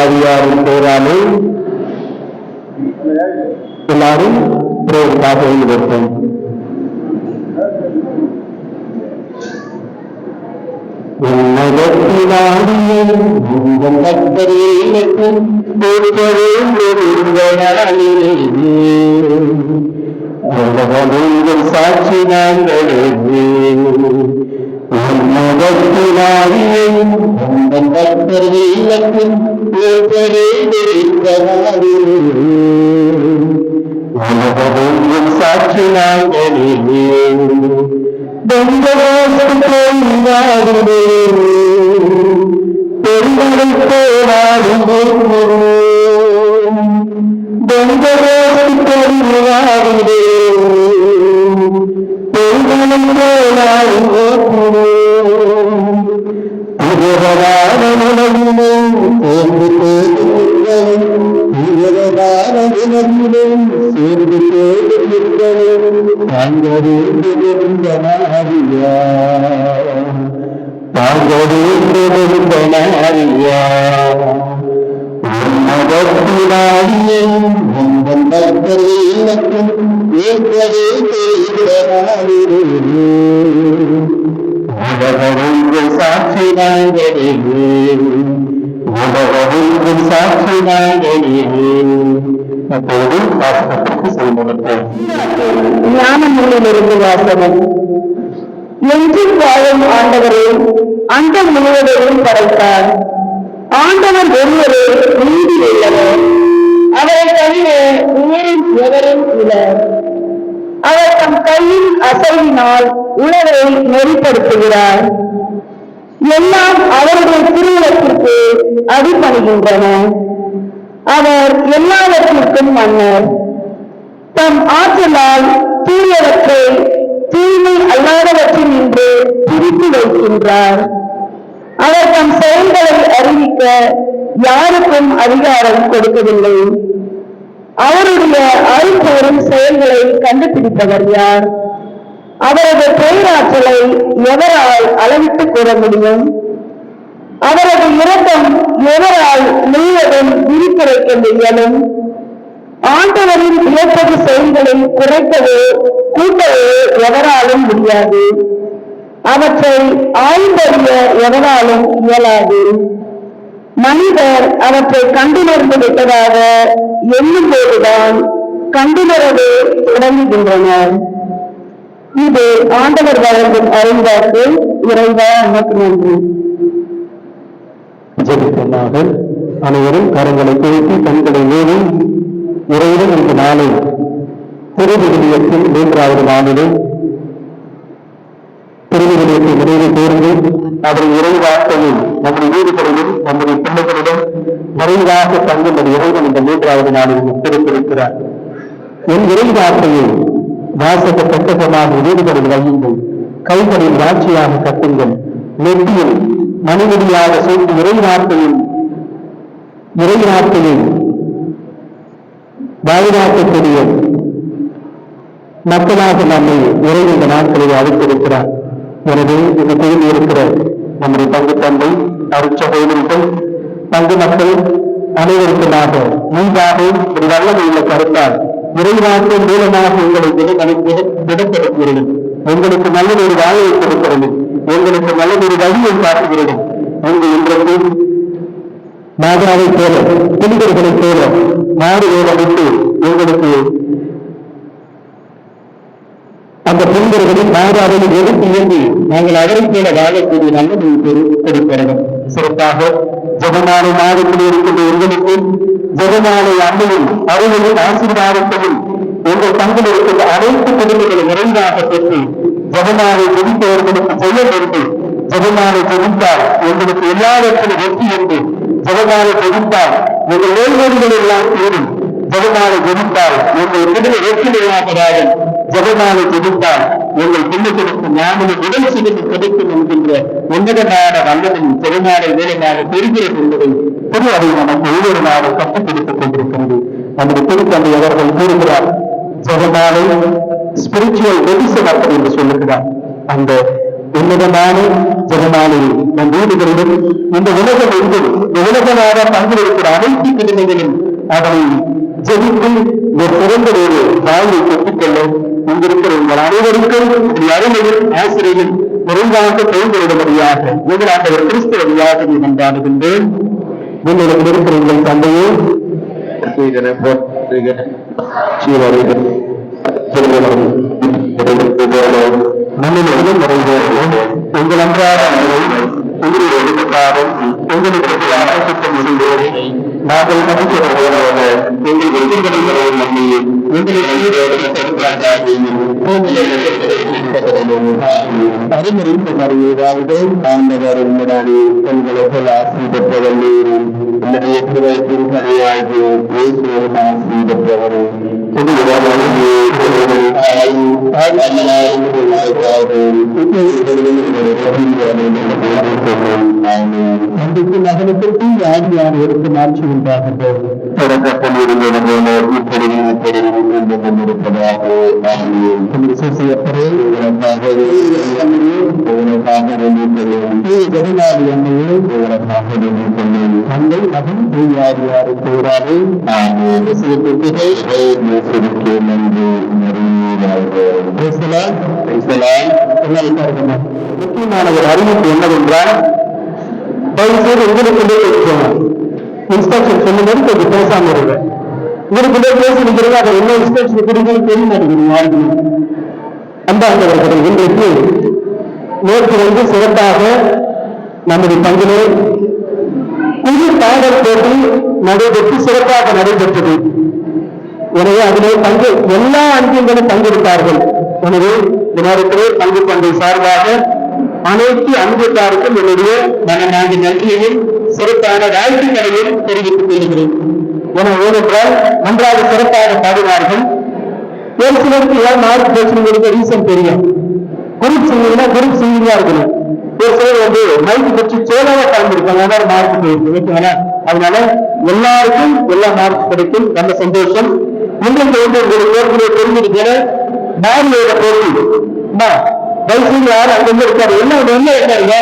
ஆவியாரின் பெயராலே எல்லாரும் பிரேயருக்காக எழுதியிருப்போம். சாட்சி நாங்களே சாட்சி நாங்களே பெண்களை போராடும் சாட்சி நாங்களே சாட்சி நாங்களே. அப்போது வாசகத்திற்கு செல்வதற்கு ஞான நூலிலிருந்து வாசகம். என்றும் வாழும் ஆண்டவரே, அண்டம் முழுவதையும் படைத்தார். ஆண்டவர் ஒருவரே நீதி உள்ளவர், அவரை தவிர உயிரின் எவரும் இலர். அவர் தம் கையின் அசைவினால் உலகை நெறிப்படுத்துகிறார். எல்லாம் அவருடைய திருவுளத்திற்கு அடிபணிகின்றன. அவர் எல்லாவற்றிற்கும் மன்னர். தம் ஆற்றலால் தூயவற்றை தூய்மை அல்லாதவற்றில் நின்று பிரித்து வைக்கின்றார். அவர் தம் செயல்களை அறிவிக்க யாருக்கும் அதிகாரம் கொடுக்கவில்லை. அவருடைய அருள்பெரும் செயல்களை கண்டுபிடிப்பவர் யார்? அவரது பேராற்றலை எவரால் அளவிட்டு கூற முடியும்? அவரது இரக்கம் எவரால் முழுவதும் விரித்துரைக்க இயலும்? ஆண்டவரின் வியப்பது செயல்களை குறைக்கவோ கூட்டவோ எவராலும் முடியாது. அவற்றை ஆய்ந்தறிய எவராலும் இயலாது. மனிதர் அவற்றை கண்டுணர்ந்து விட்டதாக எண்ணும் போதுதான் கண்டுணரவே தொடங்குகின்றனர். இது ஆண்டவர் வழங்கும் அருள்வாக்கு. இறைவா நமக்கு நன்றி. ஜெபிப்போமாக. அனைவரும் கரங்களை குவித்து கண்களை மூடி இறைவன் இந்த நாளை திருவிவிலியத்தின் 3வது நாளிலே திருவிவிலியத்தை நிறைவு கூர்ந்து அவருடைய இறைவார்த்தையில் நம்முடைய வீடுகளிலும் நம்முடைய பிள்ளைகளிடம் நிறைவாக தங்கும் இறைவன் இந்த 3வது நாளில் திருப்பியிருக்கிறார். என் இறைவார்த்தையை வாசக பெட்டகமாக வீடுகளில் வையுங்கள், கைகளில் வாட்சியாக கட்டுங்கள், நெற்றியில் மணிமணியாக சூழ்ந்து இறைவார்த்தையை வாயிலாக்கக்கூடிய மக்களாக நம்மை இறைவன் இந்த நாட்களில் அழைத்திருக்கிறார். எனவே இந்த கோயில் இருக்கிற நம்முடைய பங்கு தந்தை, அருட்சகோதரிகள், பங்கு மக்கள் அனைவருக்குமாக முன்பாக ஒரு வல்லமை உள்ள கருத்தால் இறைவாக்கு மூலமாக உங்களை திடப்படுத்துகிறது. உங்களுக்கு நல்ல ஒரு வாயை கொடுக்கிறது. உங்களுக்கு நல்ல ஒரு வழியை காட்டுகிறது. உங்கள் இன்றைக்கு மாதாவை போல புனிதர்களை போல நாடு விட்டு உங்களுக்கு அந்த புனிதர்களின் மாதாவில் எடுத்து இயங்கி நாங்கள் அவரை போல வாழக்கூடிய நல்ல கொடுக்கிறது. சிறப்பாக ஜெபமாலை மாதத்தில் இருக்கின்ற உங்களுக்கு ஜெபமாலை அன்னையும் அவர்களின் ஆசீர்வாதத்தையும் உங்கள் தங்கள் இருக்கின்ற அனைத்து குடும்பங்களை நிறைவாக பெற்று ஜெபமாலை ஜெபிப்பவர்களுக்கு செய்ய வேண்டும். ஜெபமாலை ஜெபித்தால் உங்களுக்கு எல்லாவற்றிலும் வெற்றி உண்டு. ஜெபமாலை ஜெபித்தால் உங்கள் நோய்கள் எல்லாம் கூடும். ஜெபமாலை ஜெபித்தால் உங்கள் விடுதலை வெற்றிலையாவதாக. ஜெபமாலை ஜெபித்தால் உங்கள் பிள்ளைகளுக்கு ஞாபகம் உடல் சிகிச்சை கிடைக்கும் என்கின்ற உன்னதமான வல்லதின் பெருமாளை வேலையாக பெறுகிறது என்பதை பொது அதை நமக்கு ஒவ்வொரு நாளும் கற்றுக் கொடுத்துக் கொண்டிருக்கிறது. நம்முடைய திருத்தந்தை அவர்கள் கூறுகிறார், ஜெபமாலை ஸ்பிரிச்சுவல் மெடிசன் அப்படி என்று சொல்லுகிறார். அந்த உன்னதமான ஜெபமாலையை நம் வீடுகளிலும் இந்த உலகம் எங்கும் இந்த உலகமாக பங்கிருக்கிற அனைத்து கிழமைகளிலும் அதனை ஜெபித்து ஒரு சிறந்த ஒரு வாழ்வை பெற்றுக்கொள்ள இங்கிருக்கிற உங்கள் அனைவருக்கும் அருமையில் ஆசிரியர்கள் ஒருங்காக செயல்படும்படியாக எதிராக கிறிஸ்துவ வழியாக கொண்டாடுகின்றேன். உங்களிடம் இருக்கிற உங்கள் தந்தையை மண்ணிலும் நிறைவேறும் உங்கள் அன்றாட உங்களுடைய எடுத்துக்காரும் உங்களுக்கு சுத்தம் முடிந்தோரை நாங்கள் மதிக்கிறோம் எங்கள் எதிர்களில் நம்பியை அறிமுறைந்து வருவதாவது ஆண்டவர் உடனே உங்களுக்கு ஆசி பெற்றவர்களே என்னுடைய திருவயத்தின் கரையாகி ஆசி பெற்றவரே நகரத்திற்கும் யார் யார் எடுத்து மாற்றி உண்டாகின்றது தொடக்கத்தில் இருந்தது போல ஜெகநாதி அன்னையே தந்தை மகன் யார் யாரு கூறாரு முக்கியமான ஒரு அறிவிப்பு என்னவென்றால் உங்களுக்கு இன்ஸ்ட்ரக்ஷன் சொல்லும்போது கொஞ்சம் பேசாம இருங்க. உங்களுக்குள்ளே பேசி நிற்கிறது அதை என்ன இன்ஸ்ட்ரக்ஷன் கொடுங்கன்னு தெரிய மாட்டேங்குது யாருக்குமே. அன்பார்ந்தவர்கள், இன்றைக்கு நேற்று சிறப்பாக நம்முடைய பங்கிலே புது பாடல் போட்டி நடைபெற்று சிறப்பாக நடைபெற்றது. எனவே அதிலே எல்லா அன்பியங்களும் பங்கெடுத்தார்கள். எனவே நேரத்திலே பங்கு பங்கை சார்பாக அனைத்து அன்புக்காருக்கும் என்னுடைய மனமார்ந்த நன்றியையும் சிறப்பான வாழ்த்துக்களையும் தெரிவித்துக் கொள்கிறேன். ஏனென்றால் நன்றாக சிறப்பாக பாடினார்கள். ஒரு சிலருக்கு ஏன் மார்க் பேசுறவங்களுக்கு ரீசன் தெரியும். குரூப் சிங்கிங்னா குரூப் சிங்கிங்கா இருக்கணும். ஒரு சிலர் மைக்கு பற்றி சோழாக கலந்துருக்காங்க, அதனால மார்க் போயிருக்கு. அதனால எல்லாருக்கும் எல்லா மார்க் கிடைக்கும். நல்ல சந்தோஷம். உங்களுக்கு உங்களுக்கு தெரிஞ்சிருக்கிற மாரியோட போட்டி தயவுசெய்து யாரும் அங்க இருக்காரு என்ன இருக்காருங்க.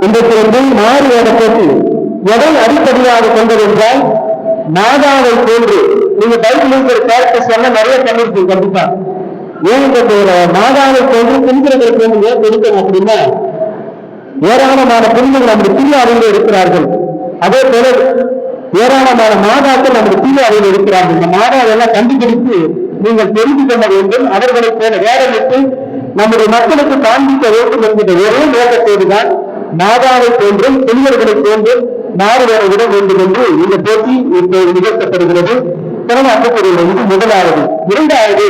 இன்றைக்கு மாரியோட போட்டி எதை அடிப்படையாக கொண்டது என்றால் மாதாவை போன்று நீங்க பைபிள் கேரக்டர்ஸ் எல்லாம் நிறைய பண்ணிருக்கீங்க. கண்டிப்பா ஏன் மாதாவை போன்று பெண்களுக்கு கொடுக்கணும் அப்படின்னா ஏராளமான பெண்கள் நம்முடைய தீய அறிவில் இருக்கிறார்கள். அதே போல ஏராளமான மாதாக்கள் நம்முடைய தீய அறிவில் இருக்கிறார்கள். இந்த மாதாவெல்லாம் கண்டுபிடித்து நீங்கள் தெரிந்து கொள்ள வேண்டும். அவர்களை போல வேடமிட்டு நம்முடைய மக்களுக்கு காண்பிக்க வேண்டும் என்கிற ஒரே நோக்கத்தோடுதான் மாதாவை போன்றும் பெண்களை போன்றும் மாறுவேற விட வேண்டும் என்று இந்த போட்டி இப்போது நிகழ்த்தப்படுகிறது. இது முதலாவது. இரண்டாவது,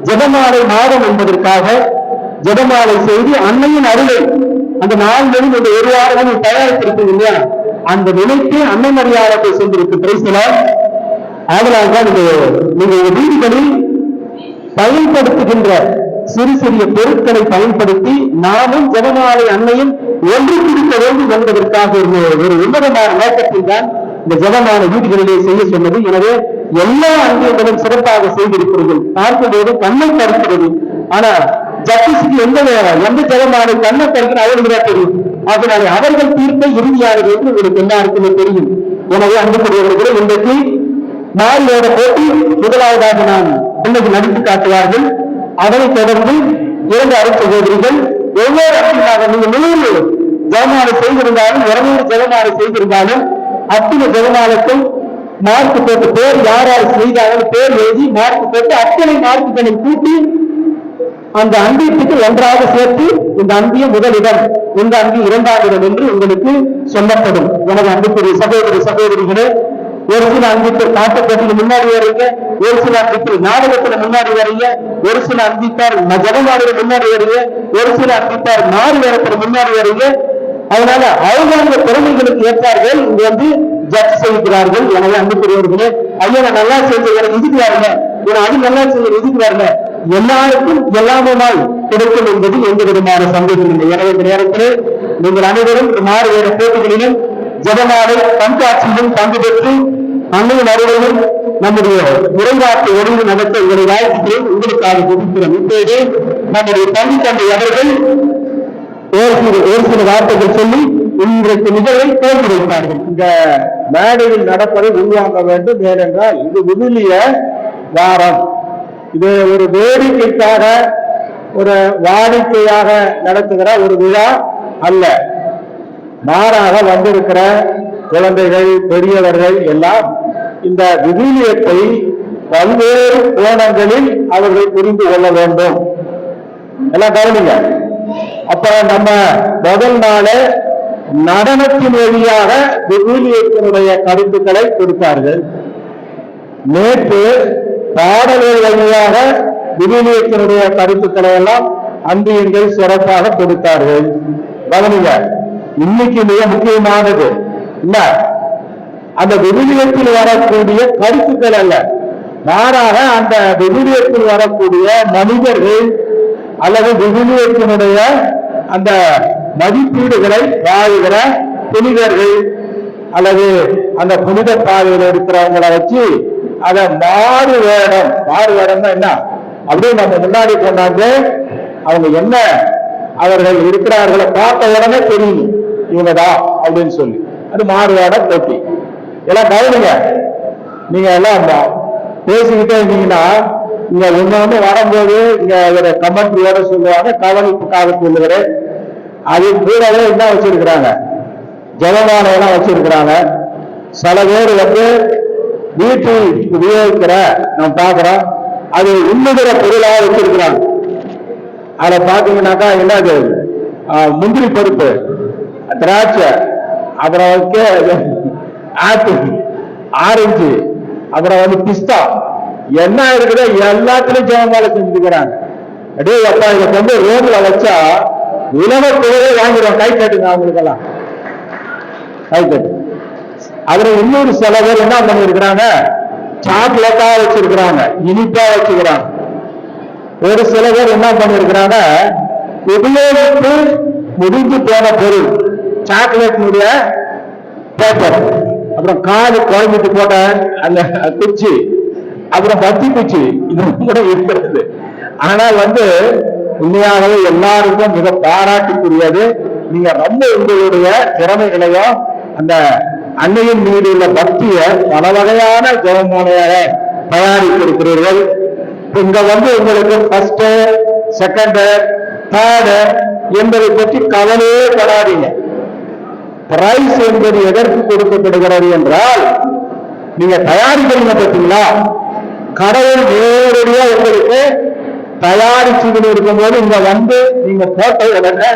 ஜெபமாலை மாதம் என்பதற்காக ஜெபமாலை செய்து அன்னையின் அருளை அந்த நாள்களில் இந்த ஒரு வாரம் தயாரித்திருக்கு இல்லையா, அந்த நினைத்து அன்னை மரியாதை சென்றிருக்கு. பிரைஸ்தலால். அதனால்தான் நீங்க வீடுகளில் பயன்படுத்துகின்ற சிறு சிறிய பொருட்களை பயன்படுத்தி நாமும் ஜெபமாலை அன்னையும் ஒன்று பிடிக்க வேண்டும் என்பதற்காக ஒரு உன்னதமான நோக்கத்தில் தான் இந்த ஜெபமாலை வீடுகளிலே செய்ய சொன்னது. எனவே எல்லா அன்பியங்களும் சிறப்பாக செய்திருக்கிறீர்கள். பார்க்கும்போது கண்ணை தருக்கிறது. ஆனால் ஜஸ்டிஸுக்கு எந்த ஜெபமாலை கண்ணை தருகிற அவர்களுக்கு தெரியும். அதனால அவர்கள் தீர்ப்பை இறுதியானது என்று உங்களுக்கு எல்லாருக்குமே தெரியும். எனவே அன்புக்குரியவர்களே, இன்றைக்கு மாரியோட போட்டி முதலாவதாக நான் இன்னைக்கு நடித்து காட்டுவார்கள். அதனைத் தொடர்ந்து 2 அருட்சகோதரிகள் ஒவ்வொரு அர்த்தமாக நீங்க 100 ஜெபமாலை செய்திருந்தாலும் 200 ஜெபமாலை செய்திருந்தாலும் அத்தனை ஜெபமாலைக்கும் மார்க் போட்டு பேர் யார் யார் செய்தாலும் பேர் எழுதி மார்க் போட்டு அத்தனை மார்க்குகளை கூட்டி அந்த அன்பியத்துக்கு ஒன்றாக சேர்த்து இந்த அன்பிய முதலிடம், இந்த அன்பி 2ஆம் இடம் என்று உங்களுக்கு சொல்லப்படும். எனது அன்புக்குரிய சகோதரிகளே, ஒரு சில அன்பித்தர் காட்டப்பட்டில் முன்னாடி வரீங்க, ஒரு சில அன்பித்தர் நாடகத்துல முன்னாடி வரீங்க, ஒரு சில அன்பித்தார் ஜெபமாலையில முன்னாடி வரீங்க, ஒரு சில அன்பித்தார் மாறு வேடத்துல முன்னாடி வரீங்க. அதனால அவங்க திறமைகளுக்கு ஏற்றார்கள் இங்க ஜட்ஜ் செய்கிறார்கள். எனவே அன்புக்குரியவர்களே, ஐயா நான் நல்லா செஞ்ச இதுக்கு வரல, அது நல்லா செஞ்ச இதுக்கு வரல, எல்லாருக்கும் எல்லாமுமாய் கிடைக்கும் என்பது எந்த விதமான சந்தேகம் இல்லை. எனவே இந்த நேரத்தில் நீங்கள் அனைவரும் மாறு வேற போட்டிகளிலும் ஜெபமாலை கண்காட்சியிலும் பங்கு பெற்று அன்னையின் அறுவரும் நம்முடைய உரையாற்று ஒழுங்கு நடத்த உங்களை வாழ்த்துக்களை உங்களுக்காக கொடுக்கிறோம். இப்போது நம்முடைய பள்ளி தந்தை அவர்கள் ஒரு சில வார்த்தைகள் சொல்லி இன்றைக்கு நிகழ்வை தோல்வி வைத்தார்கள். இந்த மேடையில் நடப்பதை உள்வாங்க வேண்டும். ஏனென்றால் இது விவிலிய வாரம். இது ஒரு வேடிக்கைக்காக ஒரு வாடிக்கையாக நடத்துகிற ஒரு விழா அல்ல. மாறாக வந்திருக்கிற குழந்தைகள் பெரியவர்கள் எல்லாம் இந்த விவிலியத்தை பல்வேறு கோணங்களில் அவர்கள் புரிந்து கொள்ள வேண்டும். எல்லாம் கவனிங்க. அப்ப நம்ம முதல் நாளே நடனத்தின் வழியாக விவிலியத்தினுடைய கருத்துக்களை கொடுத்தார்கள். நேற்று பாடல்கள் வழியாக விவிலியத்தினுடைய கருத்துக்களை எல்லாம் அன்பியங்கள் சிறப்பாக கொடுத்தார்கள். கவனிங்க, இன்னைக்கு மிக முக்கியமானது இல்ல அந்த விவிலியத்தில் வரக்கூடிய கருத்துக்கள் அல்ல, மாறாக அந்த விவிலியத்தில் வரக்கூடிய மனிதர்கள் அல்லது விவிலியத்தினுடைய அந்த மதிப்பீடுகளை வாழ்கிற புனிதர்கள் அல்லது அந்த புனித பாதையில் இருக்கிறவங்களை வச்சு அதை மாறு வேடம் என்ன அப்படியே நம்ம முன்னாடி கொண்டாந்து அவங்க என்ன அவர்கள் இருக்கிறார்களை பார்த்த உடனே தெரியும் இவங்கதான் அப்படின்னு சொல்லி அது மாறுவேட போட்டி. எல்லாம் கவனிங்க. நீங்க எல்லாம் பேசிக்கிட்டே இருந்தீங்கன்னா இங்க ஒண்ணு வரும்போது இங்க கமெண்ட்ரியோட சொல்லுவாங்க, கவனிப்புக்காக சொல்லுகிறேன். அது கூடவே என்ன வச்சிருக்கிறாங்க, ஜெபமாலை எல்லாம் வச்சிருக்கிறாங்க. சில பேர் வீட்டில் உபயோகிக்கிற நம்ம பார்க்கிறோம், அது உண்ணுகிற பொருளாக வச்சிருக்கிறாங்க. அதை பார்த்தீங்கன்னாக்கா என்னது, முந்திரி பருப்பு, திராட்சை, அப்புறம் ஆப்பிள், ஆரஞ்சு, அப்புறம் பிஸ்தா, என்ன இருக்குதோ எல்லாத்திலையும் ஜெபமாலை செஞ்சுக்கிறாங்க. அப்படியே அப்பா இதை கொண்டு ரோட்ல வச்சா உலகத்தோடே வாங்கிடுவோம். கை கட்டுங்க அவங்களுக்கெல்லாம், கை கட்டு. அதுல இன்னொரு சில பேர் என்ன பண்ணிருக்கிறாங்க, சாக்லேட்டா வச்சிருக்கிறாங்க, இனிப்பா வச்சுக்கிறாங்க. ஒரு சில பேர் என்ன பண்ணிருக்கிறாங்க, உபயோகித்து முடிஞ்சு போன பொருள், சாக்லேட்டினுடைய பேப்பர், அப்புறம் காது குழம்பிட்டு போட்ட அந்த குச்சி, அப்புறம் பத்தி குச்சி, இது கூட இருக்கிறது. ஆனால் உண்மையாகவே எல்லாருக்கும் மிக பாராட்டுக்குரியது. நீங்க ரொம்ப உங்களுடைய திறமைகளையும் அந்த அன்னையின் மீது உள்ள பக்தியை பல வகையான ஜெபமாலையாக தயாரித்திருக்கிறீர்கள். இங்க உங்களுக்கு ஃபர்ஸ்ட், செகண்ட், தேர்டு என்பதை பற்றி கவலையே படாதீங்க. பிரைஸ் என்பது எதற்கு கொடுக்கப்படுகிறது என்றால், நீங்க தயாரிக்கிறீங்க பார்த்தீங்களா, கடவுள் நேரடியா உங்களுக்கு தயாரிச்சுக்கிட்டு இருக்கும்போது இங்க நீங்க போட்ட உடனே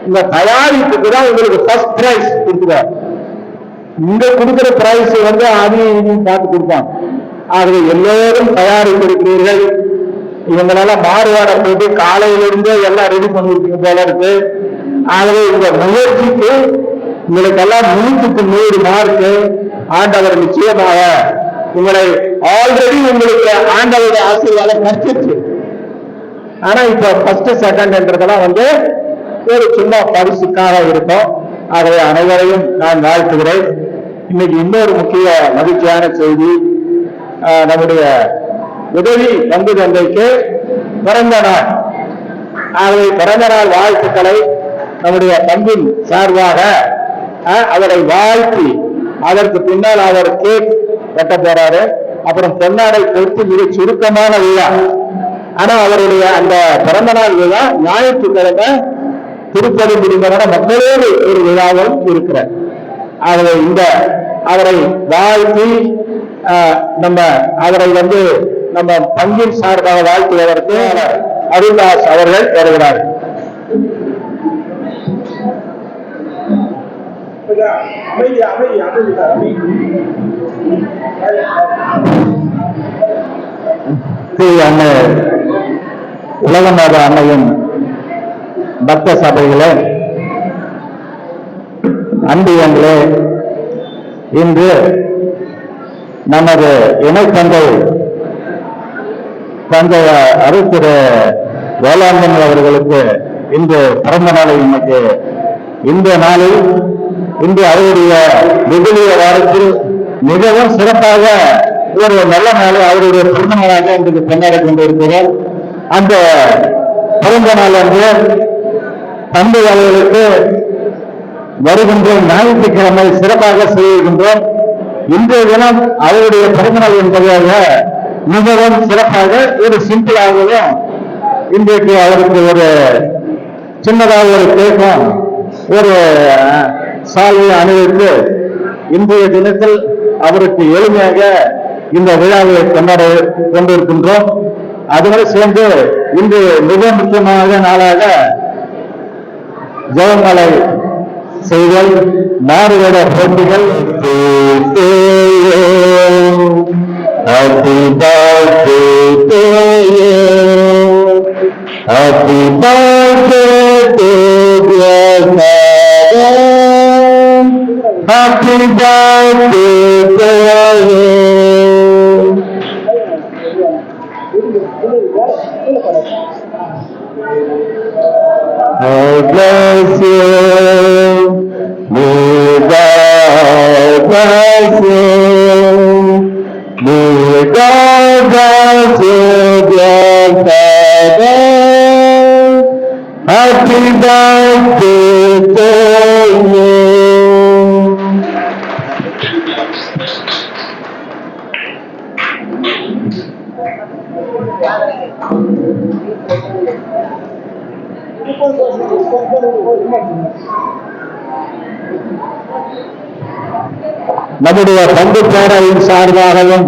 இந்த தயாரிப்புக்கு தான் உங்களுக்கு ஃபர்ஸ்ட் பிரைஸ் கொடுக்குறாரு. இங்க கொடுக்கிற பிரைஸ் அதையும் பார்த்து கொடுப்பாங்க. ஆகவே எல்லோரும் தயாரித்திருக்கிறீர்கள். இவங்களெல்லாம் மாறுவாட போட்டு காலையிலிருந்து எல்லாம் ரெடி பண்ணிருக்கீங்க போல இருக்கு. ஆகவே இந்த முயற்சிக்கு உங்களுக்கெல்லாம் 100க்கு 100 மார்க்கு ஆண்டவர் நிச்சயமாக உங்களை ஆல்ரெடி உங்களுக்கு ஆண்டவருடைய ஆசீர்வாதம் கிடைச்சிருச்சு. ஆனா இப்ப ஃபர்ஸ்ட் செகண்ட் என்றதெல்லாம் ஒரு சின்ன பரிசுக்காக இருக்கும். ஆகவே அனைவரையும் நான் வாழ்த்துகிறேன். இன்னைக்கு இன்னொரு முக்கிய மகிழ்ச்சியான செய்தி, நம்முடைய உதவி பங்கு தந்தைக்கு பிறந்த நாள். ஆகவே பிறந்த நாள் வாழ்த்துக்களை நம்முடைய பங்கின் சார்பாக அவரை வாழ்த்தி, அதற்கு பின்னால் அவர் கேக் கட்ட போறாரு, அப்புறம் பொன்னாடை கொடுத்து மிக சுருக்கமான விழா. ஆனா அவருடைய அந்த பிறந்த நாள் விழா ஞாயிற்றுக்கிழமை திருப்பதி முடிந்தவன மக்களோடு ஒரு விழாவும் இருக்கிறார். ஆகவே இந்த அவரை வாழ்த்தி அவரை நம்ம பங்கின் சார்பாக வாழ்த்துவதற்கு அருள்தாஸ் அவர்கள் வருகிறார்கள். உலகநாத அன்னையின் பக்த சபைகளே, அன்பியங்களே, இன்று நமது இணைத்தந்தை தந்தை அருத்திரு வேளாண்மை அவர்களுக்கு இன்று பிறந்த நாளை இன்னைக்கு இந்த நாளில் இன்று அவருடைய விவிலிய வாரத்தில் மிகவும் சிறப்பாக ஒரு நல்ல நாள் அவருடைய பிறந்த நாளாக இன்றைக்கு கொண்டாடி கொண்டிருக்கிறோம். அந்த பிறந்த நாள் அன்று தந்தை அவர்களுக்கு வருகின்ற ஞாயிற்றுக்கிழமை சிறப்பாக செய்கின்றோம். இன்றைய தினம் அவருடைய பிறந்தநாள் என்பதாக மிகவும் சிறப்பாக ஒரு சிம்பிளாகவும் இன்றைக்கு அவருக்கு ஒரு சின்னதாக ஒரு கேட்கும் ஒரு சால்வை அணிவித்து இன்றைய தினத்தில் அவருக்கு எளிமையாக இந்த விழாவை கொண்டாட கொண்டிருக்கின்றோம். அதோடு சேர்ந்து இன்று மிக முக்கியமான நாளாக ஜெயமலை செய்தல் மாறுவேட போட்டிகள் Happy birthday to you. Happy birthday to your father. Happy birthday to you. God bless you. May God bless you. May God bless you, dear Father. Happy birthday to you. நம்முடைய பங்கு பேரவையின் சார்பாகவும்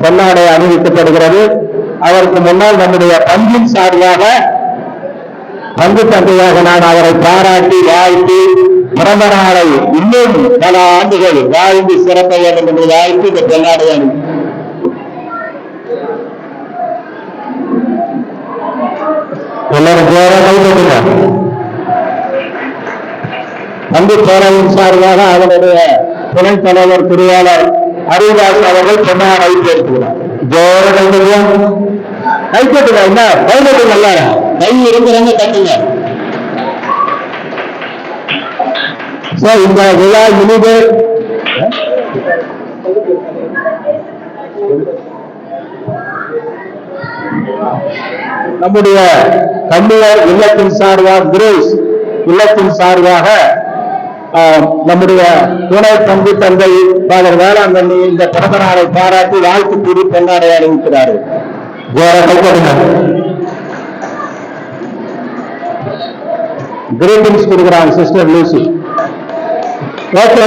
பொன்னாடை அணிவிக்கப்படுகிறது. அதற்கு முன்னால் நம்முடைய பங்கின் சார்பாக பங்கு தந்தையாக நான் அவரை பாராட்டி வாழ்த்தி பிறந்த நாளை இன்னும் பல ஆண்டுகள் வாழ்ந்து சிறப்ப வேண்டும் என்று வாழ்த்து இந்த பொன்னாடை அணி எல்லாரும் பேர கைப்பற்றுங்க. பங்கு பேரவையின் சார்பாக அவருடைய துணைத் தலைவர் பொறியாளர் ஹரிதாஸ் அவர்கள் பொன்னாடை சேர்த்துகிறார். ஜோர கைப்பற்றுங்க. என்ன கைப்பற்றுங்க, எல்லாரும் கை இருக்கிறவங்க கட்டுங்க. இந்த விழா இனிது நம்முடைய கண்ணியர் இல்லத்தின் சார்பாக கிரேஸ் இல்லத்தின் சார்பாக நம்முடைய துணை பங்கு தந்தை பாதர் வேளாங்கண்ணி இந்த பிறந்த நாளை பாராட்டி வாழ்த்து கூறி பொன்னாடை அணிவிக்கிறார்கள். கிரீட்டிங்ஸ் கொடுக்கிறாங்க சிஸ்டர் லூசி. ஓகே,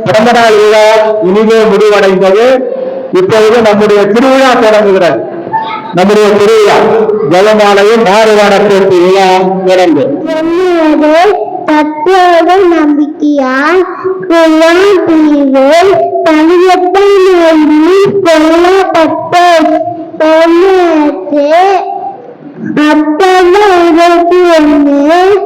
பிறந்த நாள் விழா இனிமே முடிவடைந்தது. இப்பொழுது நம்முடைய திருவிழா தொடங்குகிறது. நம்முடைய திருவிழா ஜெயமாலையும் மாறுவாட போட்டி விழா தொடர்ந்து தத்துவ நம்பிக்கையால் குலம் பிரிவில் தனியத்தை நோக்கி கொல்லப்பட்ட தமிழகத்து 2012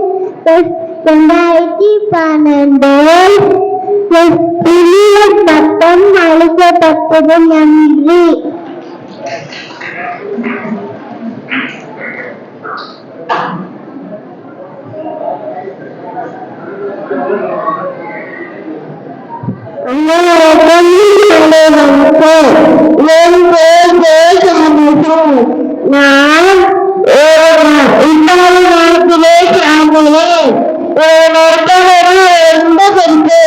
புதிய சட்டம் அளிக்கப்பட்டது. நன்றி. நான் இத்தாலி நாட்டிலே சார்ந்தேன். ரொம்ப பெருசு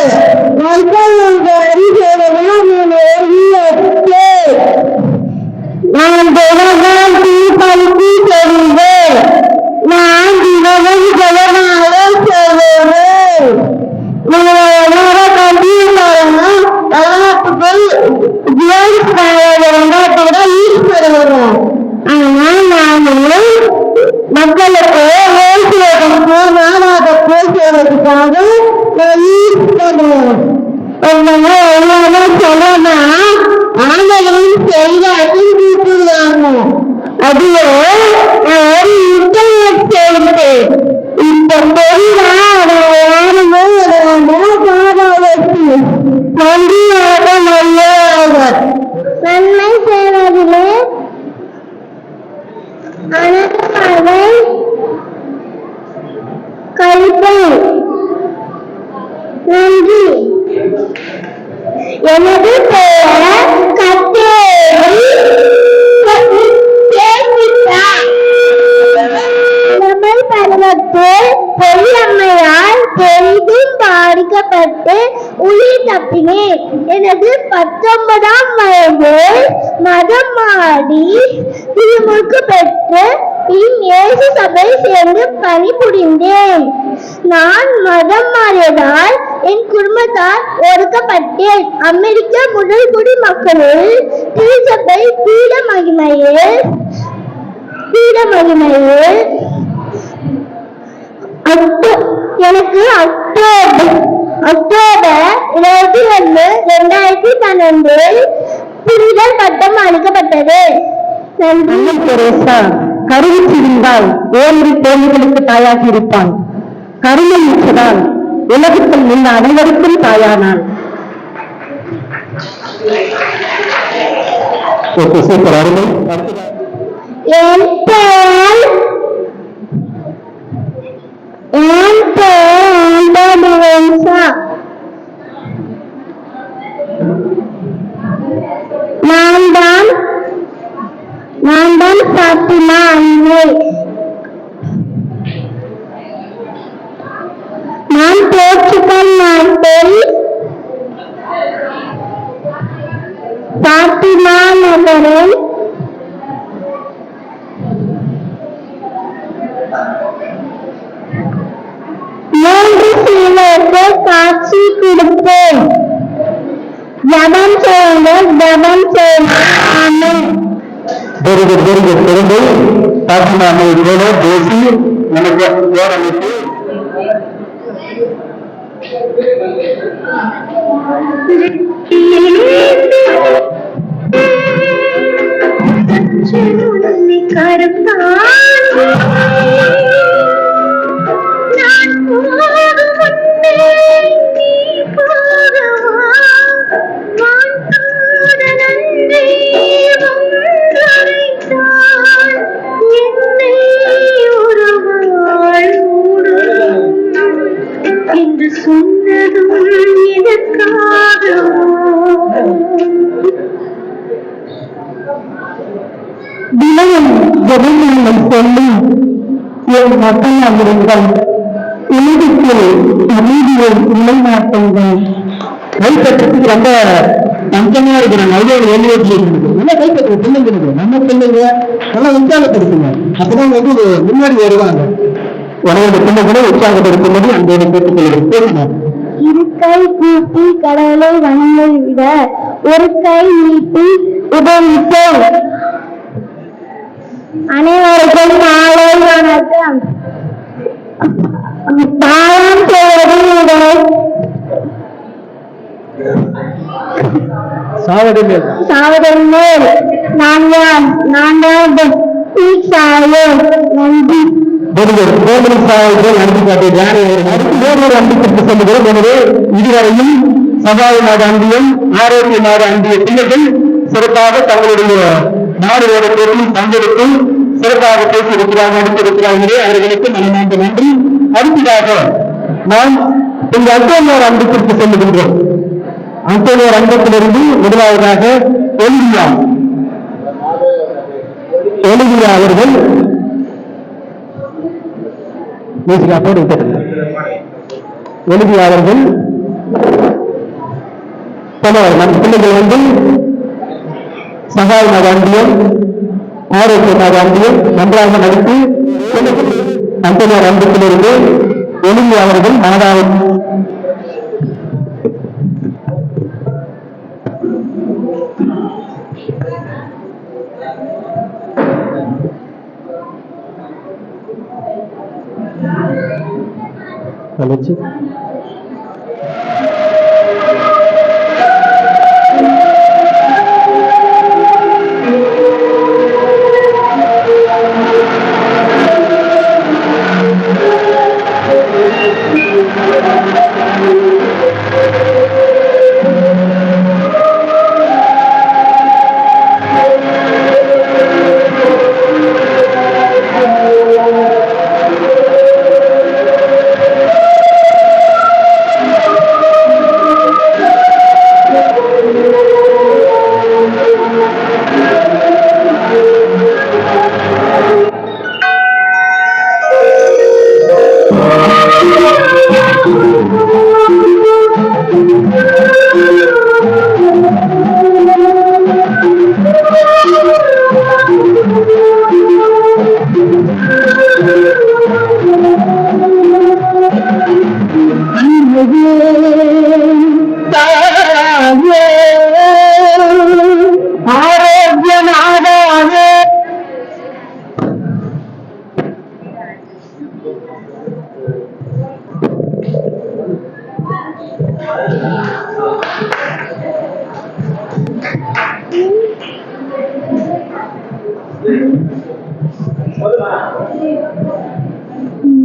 நான் தினமும் தீபளித்து செல்வேன். நான் தினமும் ஜெயமாலை செய்வேன். மக்களுக்கு நாடாக பேசுவதற்காக சொல்லனா ஆண்களின் செய்தார்கள் கூட்டுவாங்க. அதுவே இன்டர்நெட் சேர்த்து இந்த நன்மை செய்வதிலே அனர்த்தமாக கழிப்பேன். நன்றி. எனது பெயர் கத்தே. பெரிதும் பாதிக்கப்பட்டு உயிர் தப்பினேன். எனது 19ஆம் வயதில் மதம் மாறி திருமுழுக்கு பெற்று பின் இயேசு சபை சேர்ந்து பணிபுரிந்தேன். நான் மதம் மாறியதால் என் குடும்பத்தால் ஒடுக்கப்பட்டேன். அமெரிக்க முதல்குடி மக்களில் திருச்சபை பீட மகிமையில் எனக்கு அக்டோபர் 21, 2012 புரிதல் பட்டம் அளிக்கப்பட்டது. அன்னை தெரேசா கருவுற்றிருந்தால் ஓரிரு தோழிகளுக்கு தாயாகி இருப்பான். கருணை உற்றதால் உலகத்தில் உள்ள அனைவருக்கும் தாயானான். சூப்பர், அருமை. என் பெயர் தெரேசா. நான் தான் பாத்திமா அன்னை. நான் போர்ச்சுகல் நாட்டில் பாத்திமா நகரில் மூன்று சீலருக்கு காட்சி கொடுப்பேன். ஜபம் செய்யுங்கள். Very good, very good. தொடர்ந்து பாத்திமா அம்மை போல பேசி நமக்கு ஓரமைத்து என்று சொன்னதும் இதற்காக தினமும் ஜெபங்களை சொல்லி என் மக்களாயிருங்கள். உலகத்தில் அமைதியை நிலைநாட்டுங்கள். கைப்பற்றத்துக்கு ரொம்ப அங்கமா இருக்கிற நல்வாழ்வு எழுதி நல்லா கைப்பற்ற பிள்ளைங்களுக்கு நம்ம பிள்ளைங்க நல்லா உற்சாகப்படுத்துங்க. அப்பதான் முன்னாடி வருவாங்க. உனது பிள்ளைகளை உற்சாகப்படுத்தும்போது அந்த கேட்டுக்கொள்வது பேசினார். இரு கை கூப்பி கடவுளை வணங்கை விட ஒரு கை நீட்டி உதவித்தோம். அனைவருக்கும் மாலை வணக்கம். தாயம் செய்வது சாவதன் மேல் நான் நன்றி. இதுவரையும் சபாய் நாடு அன்பியம், ஆரோக்கிய நாடு அன்பிய பிள்ளைகள் சிறப்பாக தங்களுடைய நாடுகளோட பொருளில் பங்கெடுத்தும் சிறப்பாக பேசியிருக்கிறார்கள், நடித்திருக்கிறார்களே, அவர்களுக்கு மனமார்ந்த நன்றி. அடுத்ததாக நாம் இந்த அந்தோனியார் அன்பத்திற்கு செல்லுகின்றோம். அந்தோனியார் அன்பத்திலிருந்து முதலாவதாக ஒலிவியா அவர்கள் ஒலிவியா அவர்கள் நம் பிள்ளைகள் சகாய நகாண்டியம், ஆரோக்கிய நகாண்டியம் நன்றாக நடித்து அந்தோனியார் அன்பத்திலிருந்து ஒலிவியா அவர்கள் மாதாவை கழிச்சு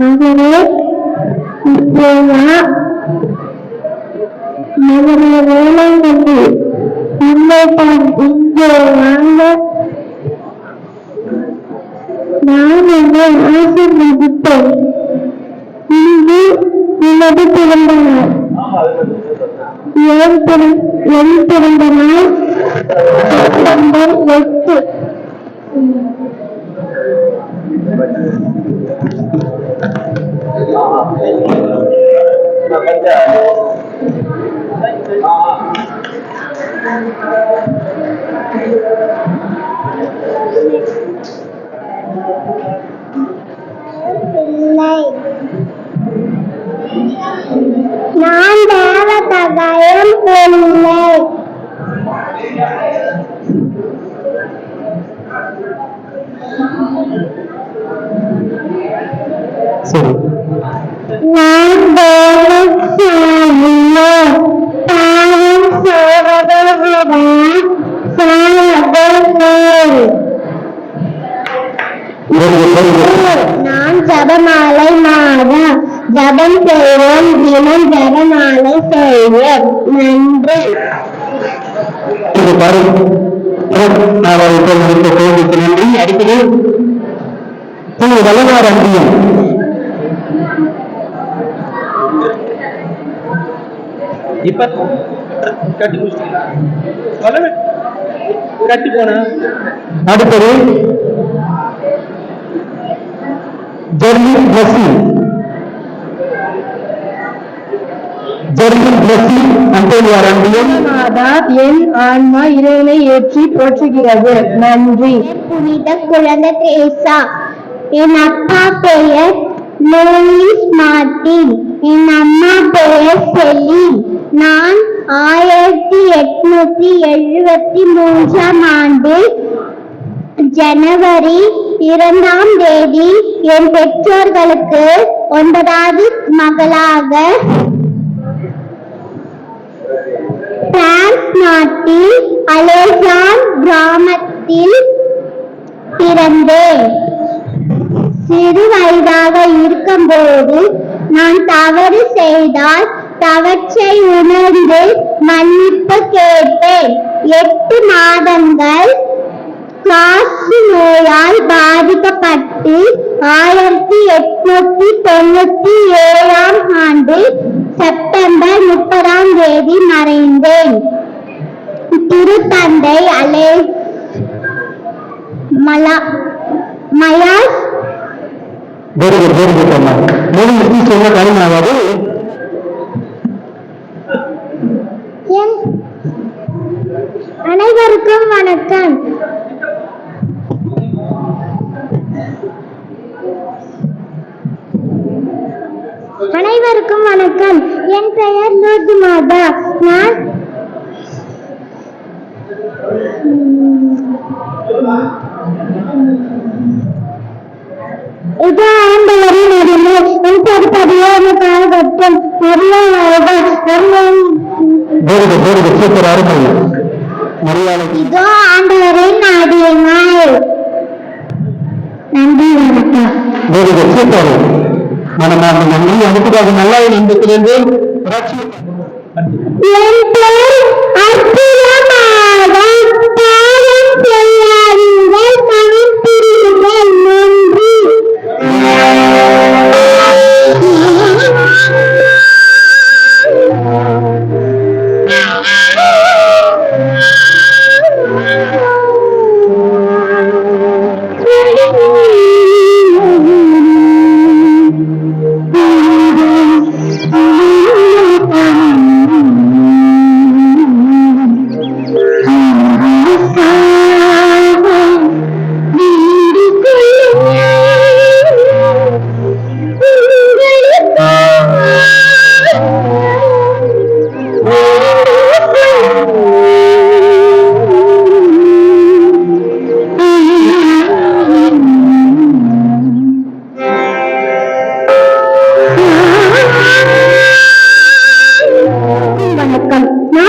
மகளே மகனே வேளாங்கண்ணி முன்னேற்றம் இங்கே வாங்க நான் என்னை ஆசீர்வதிப்பேன். இன்று உனது பிறந்த நாள். என் பிறந்த நாள் செப்டம்பர் 8. நான் தேவதகாயம் பிள்ளை. சரி, நான் பாவம் செய்வதை விட நான் ஜபமாலை மாதா ஜபம் செய்வோம். தினம் ஜபமாலை செய்வோம். நன்றி. நன்றி. அடுத்தது வல்லநாடு அன்பியம். இப்ப கட்டி போன அடுத்தது ஜெர்லின் பிளஸி அந்தோனியார் அன்பியம். என் ஆன்மா இறைவனை ஏற்றி போற்றுகிறது. நன்றி. புனித குழந்தை தேசா. என் அப்பா பெயர் லூயிஸ் மார்டின். என் அம்மா பெயர் செலின். நான் 1873 ஆண்டு ஜனவரி 2 என் பெற்றோர்களுக்கு 9வது மகளாக பிரான்ஸ் நாட்டில் அலேசான் கிராமத்தில் பிறந்தேன். சிறு வயதாக இருக்கும்போது நான் தவறு செய்தால் தவற்றை உணர்ந்து மன்னிப்பு கேட்டேன். 8 மாதங்கள் காசு நோயால் பாதிக்கப்பட்டு 1897 ஆண்டு செப்டம்பர் 30 மறைந்தேன். திருத்தந்தை மயாஸ் சொல்ல கருணாவது. அனைவருக்கும் வணக்கம். அனைவருக்கும் வணக்கம். என் பெயர் லூர்து மாதா. நான் இது ஆண்டவரின் உரிமை. என் பொறுப்பதையோ காலகட்டம் இதோ ஆண்டவரின் அடிமைகள். நன்றி, வணக்கம். மனமார்ந்த நன்றி. அதுக்காக நல்லா நம்பிக்கையிலிருந்து என் பெயர் அற்புதமாக பாவம் செய்யாதீர்கள், மனம் திரும்புங்கள். நன்றி.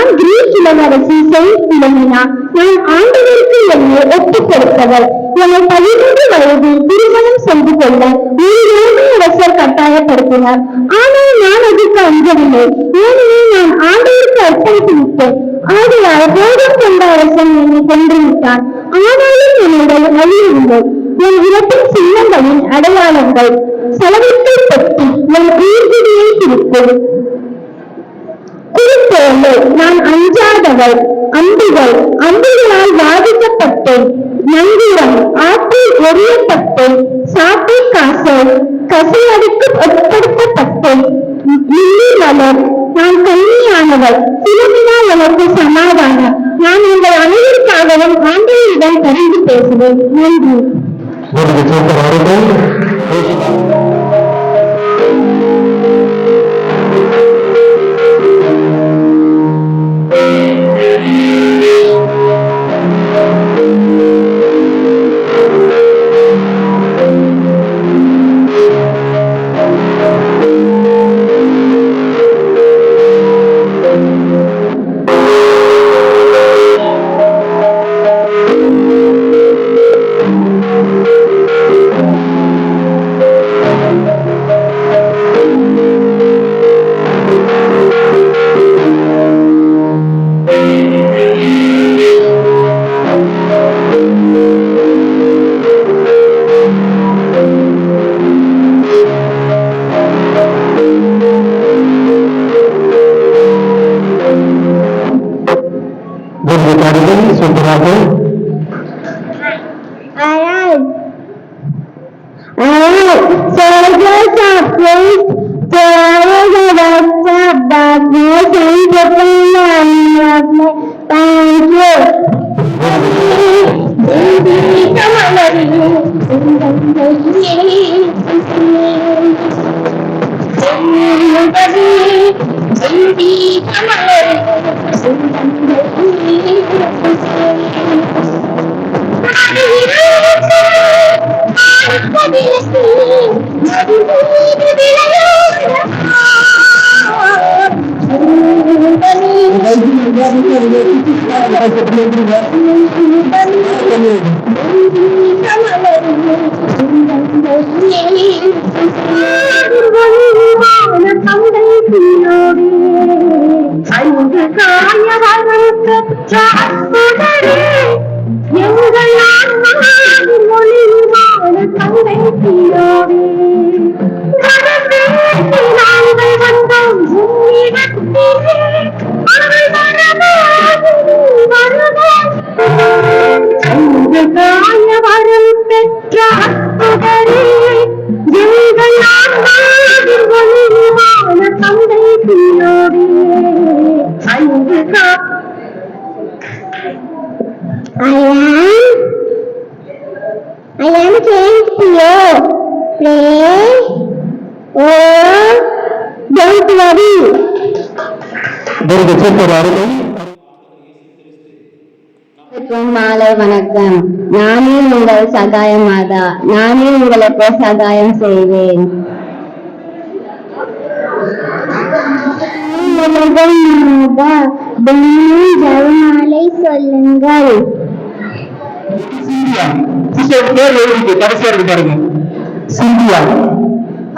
நான் கிரீக் இளவரசி செயின்ட் பிலோமினா. நான் ஆண்டவருக்கு என்னை ஒப்புக் கொடுத்தவர். என்னை 12 வயதில் திருமணம் செய்து கொள்ள ஒரு ரோம அரசர் கட்டாயப்படுத்தினார். ஆனால் நான் அதற்கு அஞ்சவில்லை. ஏனெனில் நான் ஆண்டவருக்கு அர்ப்பணித்து விட்டேன். ஆகையால் கோபம் கொண்ட அரசன் என்னை கொன்றுவிட்டான். ஆனாலும் என்னுடைய வழியில்லை. என் இறப்பின் சின்னங்களின் அடையாளங்கள் செலவிற்கை பெட்டி என் உயிர்குடியை திருக்கும். குறிப்போடு நான் அஞ்சாதவள். அம்புகளால் பாதிக்கப்பட்டேன். நங்கூரம் ஆற்றில் எறியப்பட்டேன். சாட்டை கசையடிக்கு உட்படுத்தப்பட்டேன். மலர் நான் கண்ணியானவள். பிலோமினா எனக்கு சமாதானம். நான் உங்கள் அனைவருக்காகவும் ஆண்டவரிடம் பரிந்து பேசுவேன். நன்றி. மாலை வணக்கம். நானே உங்கள் சகாய மாதா. நானே உங்களுக்கு சகாயம் செய்வேன். ஜெபமாலை சொல்லுங்கள்.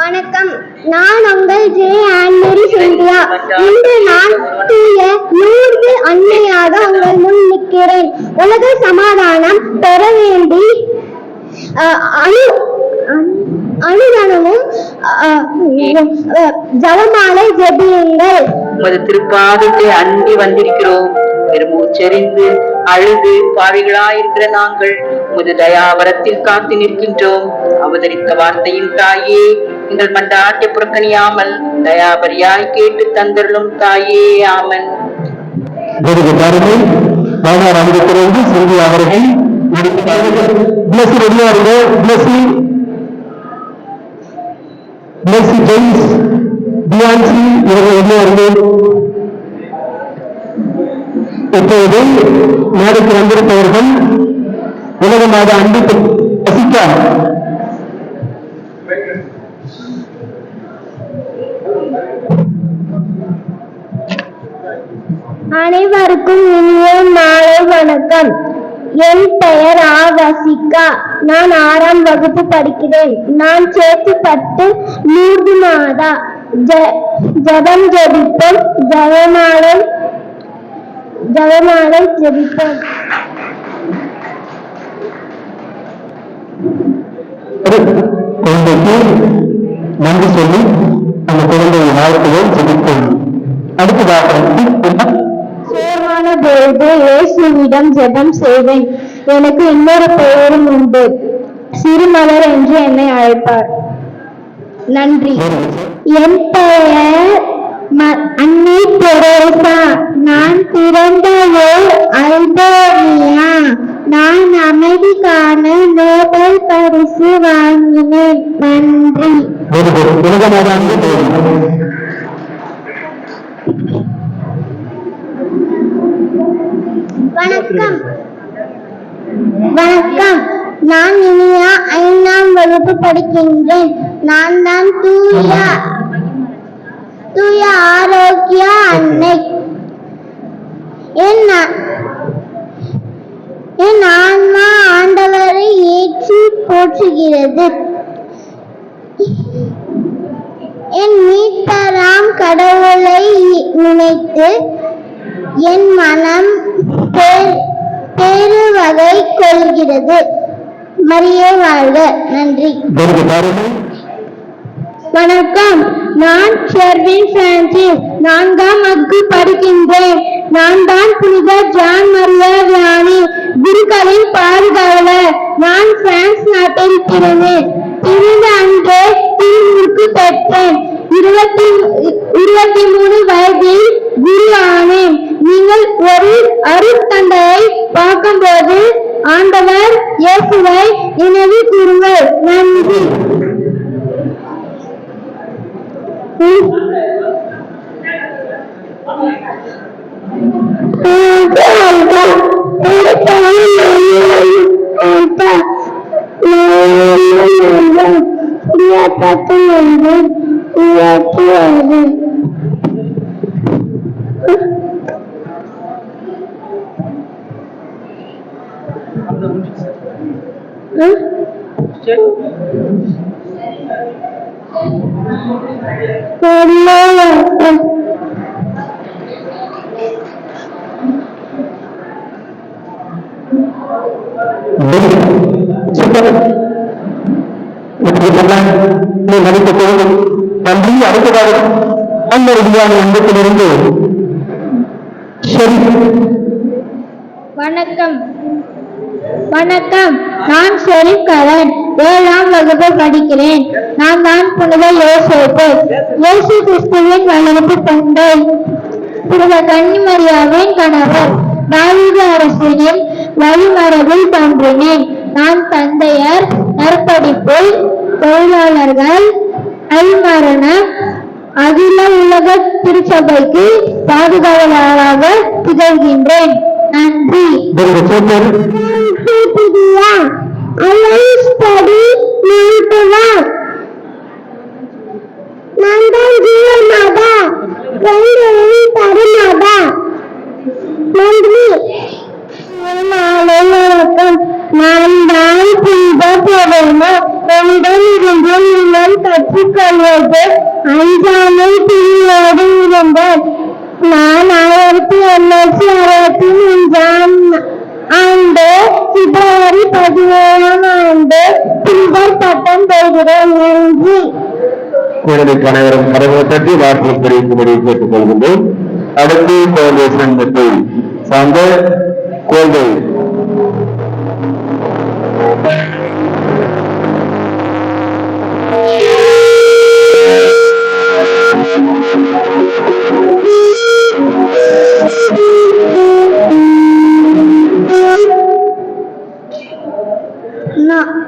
வணக்கம். நான் உங்கள் ஜே ஆன்மேரி சிந்தியா. இன்று நான் தூய லூர்து அன்னையாக உங்கள் முன் நிற்கிறேன். உலக சமாதானம் பெற வேண்டி அனுதனமும் ஜெபமாலை ஜெபியுங்கள். உமது திருப்பாதத்தை அண்டி வந்திருக்கிறோம். பெருமூச்செறிந்து அழுது பாவிகளாயிருக்கிற நாங்கள் உமது தயாவரத்தில் காத்து நிற்கின்றோம். அவதரித்த வார்த்தையின் தாயே, எங்கள் மண்டாட்டை புறக்கணியாமல் தயாபரியாய் கேட்டு தந்தருளும் தாயே. ஆமன். அவர்கள் இப்போது நாடுக்கு வந்திருப்பவர்கள் உலக மாத அன்பு வசிக்க அனைவருக்கும் இனிய மாலை வணக்கம். என் பெயர் வசிகா. நான் 6ஆம் வகுப்பு படிக்கிறேன். நான் சேத்துப்பட்டு லூர்து மாதா. ஜபம் ஜபிப்போம். ஜபமாலை ஜபிப்போம். குழந்தைக்கு நன்றி சொல்லி அந்த குழந்தையை வாழ்த்துவோம், ஜெபிப்போம். அடுத்ததாக சோர்வான பொழுது இயேசுவிடம் ஜெபம் செய்வேன். எனக்கு இன்னொரு பெயரும் உண்டு, சிறுமலர் என்று என்னை அழைப்பார். நன்றி. என் பெயர் அன்னை தெரேசா. நான் பிறந்த ஊர் அல்பேனியா. நான் அமைதிக்கான நோபல் பரிசு வாங்கினேன். நன்றி. வணக்கம். வணக்கம். நான் இனியா 5ஆம் வகுப்பு படிக்கின்றேன். நான் தான் தூய ஆரோக்கிய அன்னை. என் ஆன்மா ஆண்டவரை ஏற்றி போற்றுகிறது. என் மீட்பராம் கடவுளை நினைத்து என் மனம் பேருவகை கொள்கிறது. மரியே வாழ்க. நன்றி. வணக்கம். நான் ஷெர்வின் பிரான்சிஸ் 4ஆம் வகுப்பு படிக்கின்றேன். நான் தான் புனித ஜான் மரியா வியானி, குருக்களின் பாதுகாவலர். நான் பிரான்ஸ் நாட்டில் பிறந்தேன். பிறந்த அன்றே திருமுழுக்கு பெற்றேன். 23 வயதில் குரு ஆனேன். நீங்கள் ஒரு அருட்தந்தையை பார்க்கும்போது ஆண்டவர் இயேசுவை நினைவு கூறுங்கள். நன்றி. நன்றி. அடுத்ததாக அந்த அன்பத்திலிருந்து வணக்கம். வணக்கம். நான் ஷெரீப் கரண் 7ஆம் வகுப்பு படிக்கிறேன். நான் தான் புனித யோசேப்பு, இயேசு கிறிஸ்துவின் வளர்ப்பு தந்தை, புனித கன்னிமரியாவின் கணவர், தாவீது அரசனின் வழிமரபில் தோன்றினேன். நான் தந்தையர், நற்படிப்பு, தொழிலாளர்கள், அல்மரணம், அகில உலக திருச்சபைக்கு பாதுகாவலராக திகழ்கின்றேன். நன்றி. நான் தான் புனித போவேனோ என்னிடமிருந்து நீங்கள் கற்றுக்கொள்வது அஞ்சாமல் பிரியோடு இருந்தேன். நான் 1863ஆம் ஆண்டு பிப்ரவரி 17ஆம் ஆண்டு புனிதர் பட்டம் பெறுகிறேன். நன்றி. குழந்தைக்கு அனைவரும் கடவுளை பற்றி வார்த்தை தெரிவிக்கும்படி கேட்டுக் கொள்கின்றோம். அடுத்து குழந்தை சங்கத்தை சார்ந்த குழந்தை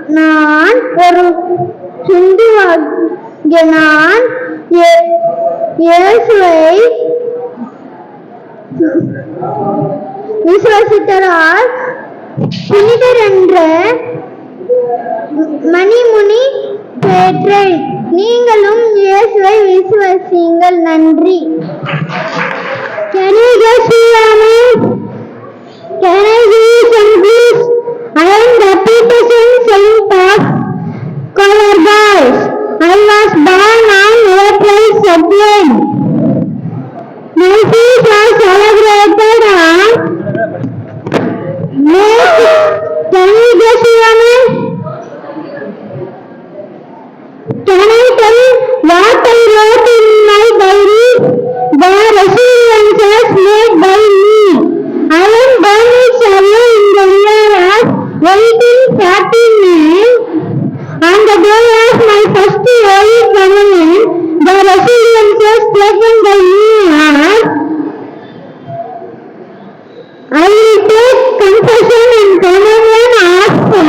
நான் ஒரு ஹிந்துவாகிய நான் இயேசுவை விசுவாசித்ததால் புனிதர் என்ற மணிமுனி பெற்றேன். நீங்களும் இயேசுவை விசுவாசியுங்கள். நன்றி. Can you just see Raman? Can I see some please? I am the Peterson Saint Park Color Boys. I was born on April 2nd. My feast was celebrated on May. Can you just see Raman? Can I tell what I wrote in my diary? The resiliences made by me. I am born in Savio in the year of 1849. On the day of my first Holy Communion, the resiliences taken by me are: I will take confession and communion often.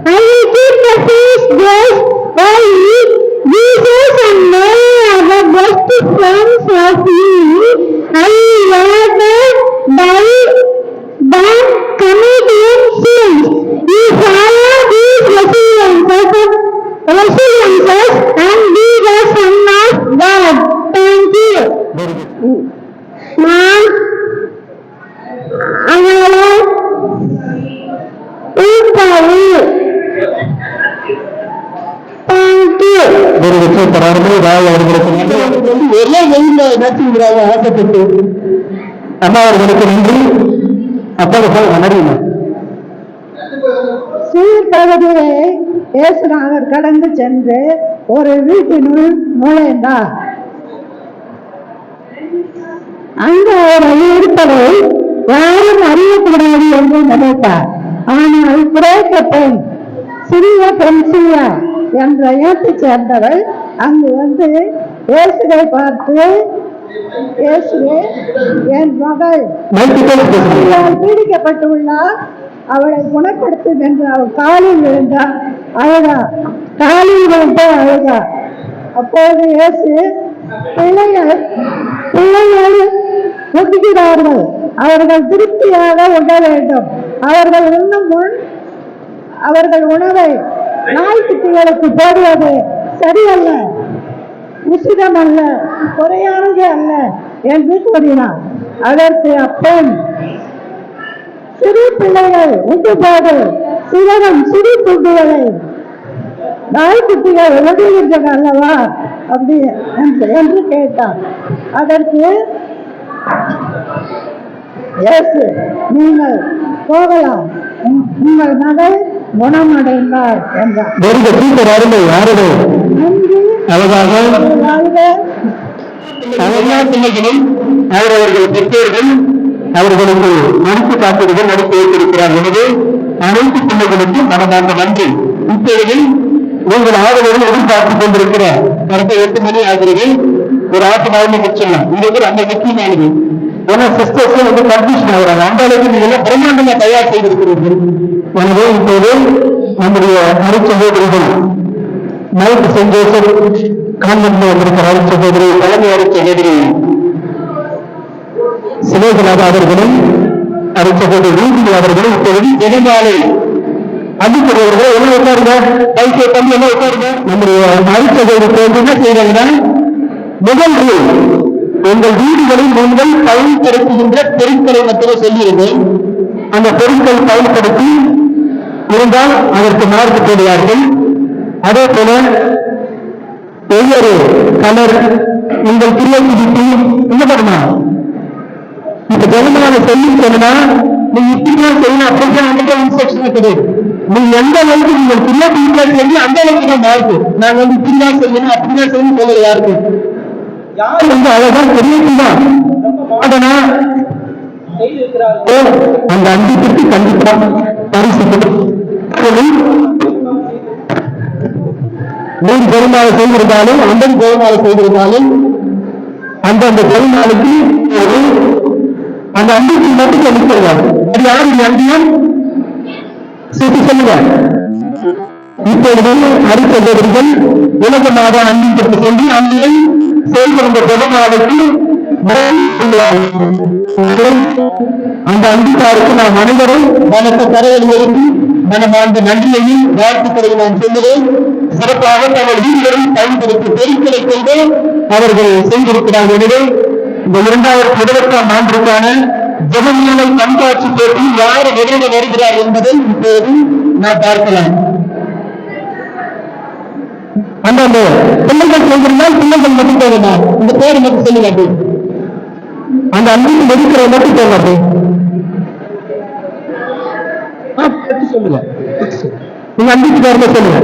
I will keep the feast days holy. Jesus and Mary are the best friends of me. I will rather die than commit sins. You follow these resiliences and be the Son of God. Thank you. Mom, ஒரே வெயில நச்சுங்கிறாங்க ஆசைப்பட்டு அம்மா அவர்களுக்கு நன்றி. அப்பா நன்றிங்க. சீர்பகுதியை இயேசுநாதர் கடந்து சென்று ஒரு வீட்டினுள் நுழைந்தார். அங்க அவர் இருப்பதை யாரும் அறியக்கூடாது என்று நினைத்தார். ஆனால் கிரேக்க பெண் சிறிய பென்சியா என்ற இனத்தைச் சேர்ந்தவள் அங்கு வந்து இயேசுவை பார்த்து, இயேசுவே, என் மகள் பீடிக்கப்பட்டுள்ளார், அவளை குணப்படுத்தும் என்று அவள் காலில் விழுந்தார். அழுதார். காலில் விழுந்து அழுதார். அப்போது இயேசு, பிள்ளைகள் உண்கிறார்கள், அவர்கள் திருப்தியாக உண்ண வேண்டும். அவர்கள் உண்ணும் முன் அவர்கள் உணவை நாய்க்குட்டிகளுக்கு போடுவது சரியல்ல, உசிதமல்ல, குறையானது அல்ல என்று கூறினார். அதற்கு அப்பெண், சிறு பிள்ளைகள் உண்டு போது சிலரும் சிறு துண்டுகளை நாய்க்குட்டிகள் உதவுகின்றன அல்லவா அப்படி என்று கேட்டார். அதற்கு இயேசு, நீங்கள் போகலாம், உங்கள் மகள் குணமடைந்தார் என்றார். அவரவர்கள் பெற்றோர்கள் அவர்களுக்கு நடித்து காப்பீடுகள் நடத்தி வைத்திருக்கிறார். எனவே அனைத்து பிள்ளைகளுக்கும் மனமார்ந்த நன்றி. இப்பொழுதில் நீங்கள் ஆதரவுகள் எதிர்பார்த்துக் கொண்டிருக்கிற கரெக்டா 8 மணி ஆகிறது. ஒரு ஆட்டு நாள் முடிச்சிடலாம். இது வந்து ரொம்ப முக்கியமானது. ஏன்னா சிஸ்டர்ஸ் வந்து கன்ஃபியூஷன் ஆகுறாங்க. அந்த அளவுக்கு நீங்க பிரம்மாண்டமா தயார் செய்திருக்கிறீர்கள். எனவே இப்போது நம்முடைய அருட்சகோதரிகள் மைக் சென்ட் ஜோசப் கான்வென்ட்ல வந்திருக்கிற அருட்சகோதரி, தலைமை அருட்சகோதரி சிலேகநாத அவர்களும் அருட்சகோதரி ரூபினி அவர்களும் இப்போது ஜெகமாலை அடிப்பவர்கள் என்ன உட்காருங்க, பைக்கை தம்பி என்ன உட்காருங்க. நம்முடைய அருட்சகோதரி என்ன செய்யறாங்கன்னா, முதல் ரூல், உங்கள் வீடுகளில் நீங்கள் பயன்படுத்துகின்ற பொருட்களை மட்டுமே சொல்லியிருந்தேன். அந்த பொருட்கள் பயன்படுத்தி இருந்தால் அதற்கு மார்க்கு போடுவார்கள். அதே போல ஒவ்வொரு கலர் உங்கள் பிள்ளைக்கு விட்டு என்ன பண்ணலாம், இப்ப ஜெகமான சொல்லி சொன்னா நீங்க இப்படிதான் செய்யணும், அப்படிதான் அந்த இன்ஸ்ட்ரக்ஷன் கிடையாது. நீங்க எந்த அளவுக்கு உங்கள் பிள்ளை வீட்டுல செஞ்சு அந்த அளவுக்கு தான் மார்க்கு. நாங்க வந்து இப்படிதான் செய்யணும் அப்படிதான் செய்யணும் சொல்ல யாருக்கு யாரு வந்து அழகான் தெரியதான். அதனால் அந்த அன்பிற்கு கண்டிப்பா பரிசு நூறு பெருமாளை செய்திருந்தாலும் 50 பெருமாளை செய்திருந்தாலும் அந்தந்த பெருமாளுக்கு அந்த அன்பிற்கு மட்டும் அளிக்கிறார். அது யாரு அன்பியம் சுற்றி சொல்லுங்க. இப்பொழுது அரிசகோதரிகள் உலகமாக அன்பிற்கு சொல்லி அன்னை செயல்படுத்த பெருமாளுக்கு அந்த அன்பிக்காருக்கு நாம் அனைவரும் பலத்த கரையில் இருந்து மனமார்ந்த நன்றியையும் வாழ்த்துக்களையும் நான் சொல்லுவேன். சிறப்பாக தங்கள் வீடுகளில் பயன்படுத்தி பெருக்களை கொண்டு அவர்கள் செய்திருக்கிறார்கள். எனவே இந்த 2020ஆம் ஆண்டிற்கான ஜெபமாலை கண்காட்சி போட்டி யார் வெளியிட வருகிறார் என்பதை இப்போது நாம் பார்க்கலாம். அந்தந்த பிள்ளைகள் செய்திருந்தால் பிள்ளைகள் மட்டும் போகணும். இந்த பேரு மட்டும் சொல்லுங்க. அந்த அன்னைக்கு எடுக்கிற மட்டும் போகணும். சொல்லுங்க, உங்க அன்னைக்கு பேருமே சொல்லுங்க.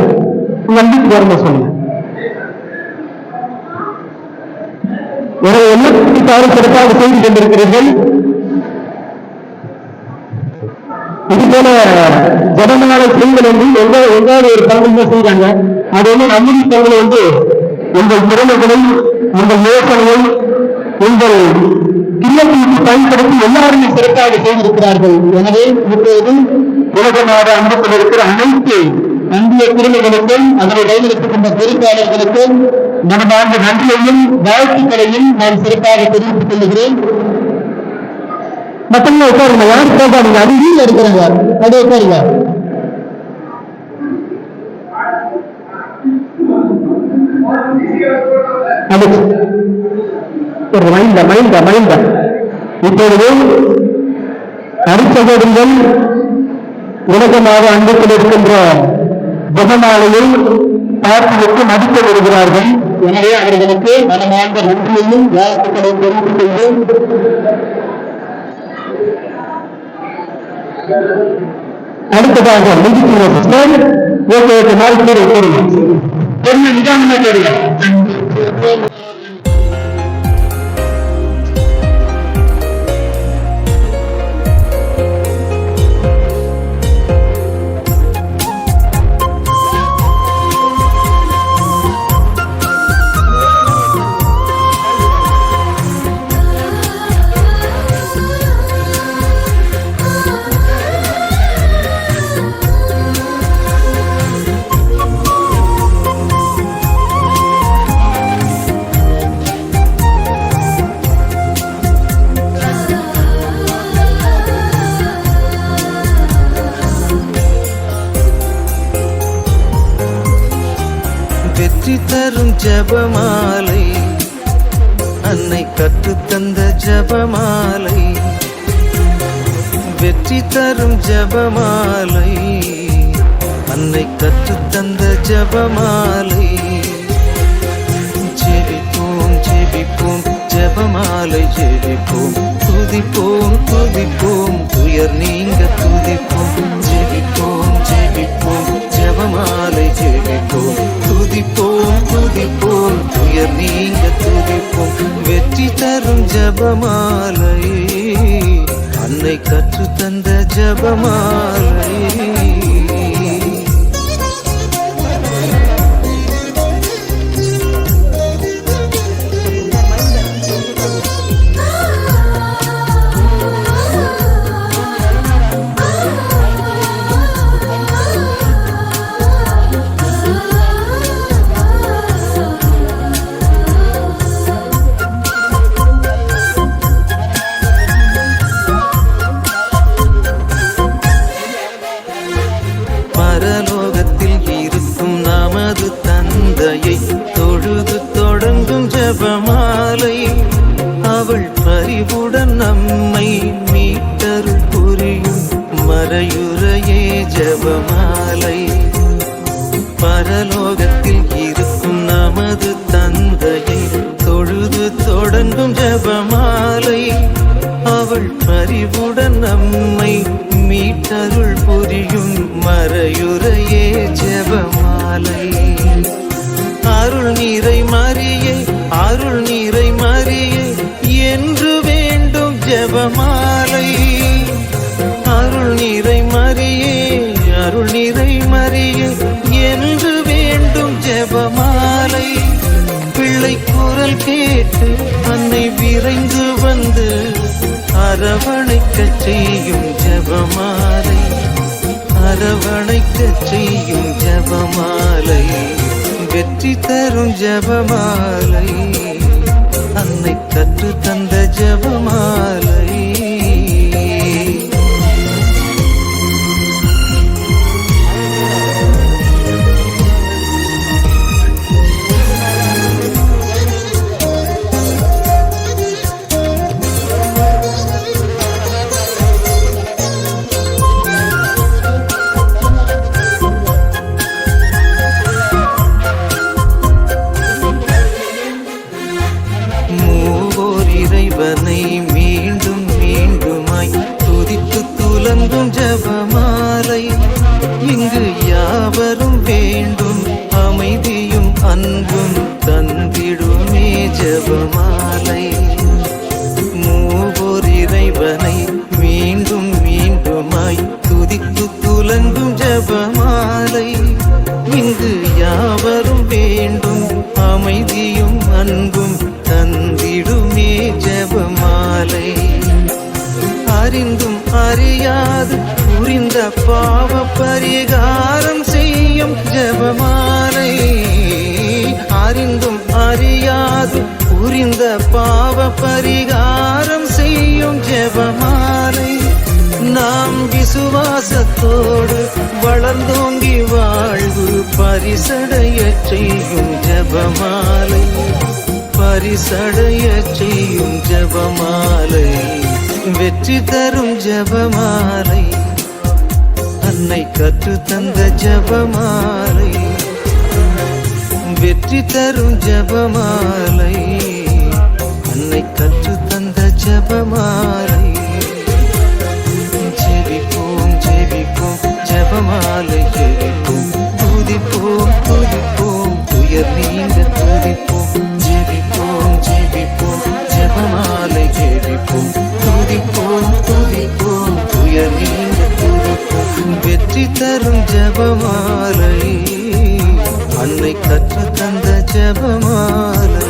உங்க அன்னைக்கு பேருமே சொல்லுங்க. என்ன சிறப்பாக செய்து கொண்டிருக்கிறீர்கள். இதுபோல ஜனநாயக செய்திகள் வந்து எங்காவது ஒரு பங்குல செய்யறாங்க. அது வந்து நம்முடைய பங்குல வந்து உங்கள் திறமைகளை, உங்கள் யோசனையை, உங்கள் இல்லத்திற்கு பயன்படுத்தி எல்லாருமே சிறப்பாக செய்திருக்கிறார்கள். எனவே இப்போது உலக நாடு அன்பத்தில் இருக்கிற அனைத்து இந்திய குடிமைகளுக்கும் அதனை கையெழுத்துக்கின்ற பொறுப்பாளர்களுக்கும் மனமார்ந்த நன்றியையும் வாழ்த்துக்களையும் நான் சிறப்பாக தெரிவித்துக் கொள்கிறேன். மற்றவங்க உட்காருங்க, யார் போகாதீங்க, அது வீட்டில் இருக்கிறாங்க, அது உட்காருங்க. இப்பொழுது அரிசகோடுங்கள் உலகமாக அன்பத்தில் இருக்கின்ற ஜெபமாலையை பார்த்துவிட்டு மதிக்க வருகிறார்கள். எனவே அவர்களுக்கு மனமார்ந்த நன்றியையும் வாழ்த்துக்களையும் தெரிவித்துக் கொள்கிறேன். அடுத்ததாக நிதானமா கேடுங்க. வெற்றி தரும் ஜெபமாலை, அன்னை கற்றுத்தந்த ஜெபமாலை. வெற்றி தரும் ஜெபமாலை, அன்னை கற்றுத்தந்த ஜெபமாலை. ஜெபிப்போம் ஜெபிப்போம் ஜெபமாலை ஜெபிப்போம், துதிப்போம் துதிப்போம் துயர் நீங்க துதிப்போம். ஜெபிப்போம் ஜெபிப்போம் ஜெபமாலை ஜெபிப்போம், துதிப்போம் துதிப்போம் துயர் நீங்க துதிப்போம். வெற்றி தரும் ஜெபமாலை, அன்னை கற்றுத்தந்த ஜெபமாலை. பரலோகத்தில் இருக்கும் நமது தந்தையை தொழுது தொடங்கும் ஜெபமாலை. அவள் பரிவுடன் நம்மை மீட்டருள் புரியும் மறையுறையே ஜெபமாலை. பரலோகத்தில் இருக்கும் நமது தந்தையை தொழுது தொடங்கும் ஜெபமாலை. அவள் பரிவுடன் நம்மை மீட்டருள் புரியும் மறையுறையே ஜெபமாலை. அருள் நீரை மரியே அருள் நீரை மரியே என்று வேண்டும் ஜெபமாலை. அருள் நீரை மரியே அருள் நீரை மரியே என்று வேண்டும் ஜெபமாலை. பிள்ளை குரல் கேட்டு அன்னை விரைந்து வந்து அரவணைக்கச் செய்யும் ஜெபமாலை. அரவணைக்கச் செய்யும் ஜெபமாலை, வெற்றி தரும் ஜெபமாலை, அன்னை கற்று தந்த ஜெபமாலை. அன்பும் தந்திடுமே ஜெபமாலை. மூவோர் இறைவனை மீண்டும் மீண்டுமாய் துதித்து துலங்கும் ஜெபமாலை. இங்கு யாவரும் வேண்டும் அமைதியும் அன்பும் தந்திடுமே ஜெபமாலை. அறிந்தும் அறியாது புரிந்த பாவ பரிகாரம் செய்யும் ஜெபமாலை. அறிந்தும் அறியாது புரிந்த பாவ பரிகாரம் செய்யும் ஜெபமாலை. நாம் விசுவாசத்தோடு வளர்ந்தோங்கி வாழ்வு பரிசடைய செய்யும் ஜெபமாலை. பரிசடைய செய்யும் ஜெபமாலை. வெற்றி தரும் ஜெபமாலை. அன்னை கற்று தந்த ஜெபமாலை. வெற்றி தரும் ஜெபமாலை. அன்னை கற்று தந்த ஜெபமாலை. ஜெபிப்போம் ஜெபிப்போம் ஜெபமாலை ஜெபிப்போம். துதிப்போம் துதிப்போம் துயர் நீங்க துதிப்போம். ஜெபிப்போம் ஜெபிப்போம் ஜெபமாலை ஜெபிப்போம். துதிப்போம் துதிப்போம் துயர் நீங்க துதிப்போம். வெற்றி தரும் ஜெபமாலை. அன்னை கற்று தந்த ஜெபமாலை.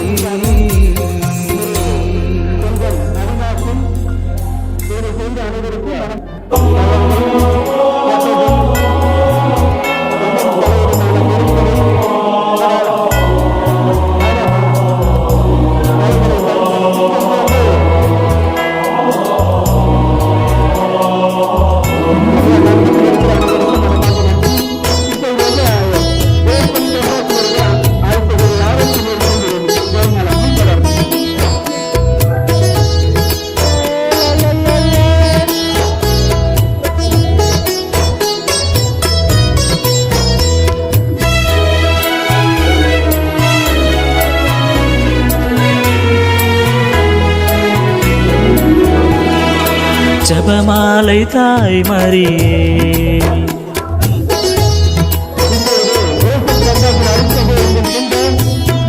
ஜெபமாலை தாய் மரியே,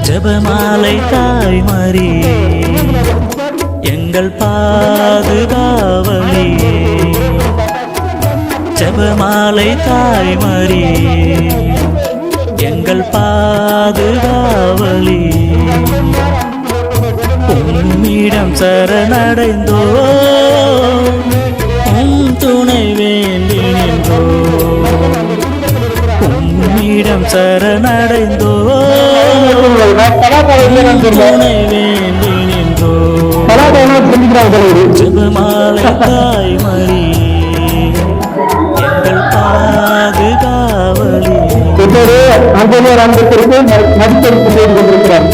ஜெபமாலை தாய் மரியே, எங்கள் பாதுகாவலியே. ஜெபமாலை தாய் மரியே, எங்கள் பாதுகாவலியே. உம்மிடம் சரணடைந்தோ துணை வேண்டி நின்றோ. உம்மிடம் சரணடைந்தோ துணை வேண்டி நின்றோ. ஜெபமாலை தாய் மரியே, எங்கள் பாதுகாவலி. ஆஞ்சநேயர் அன்பத்திற்கு நடித்தெடுத்து செய்து கொண்டிருக்கிறார்.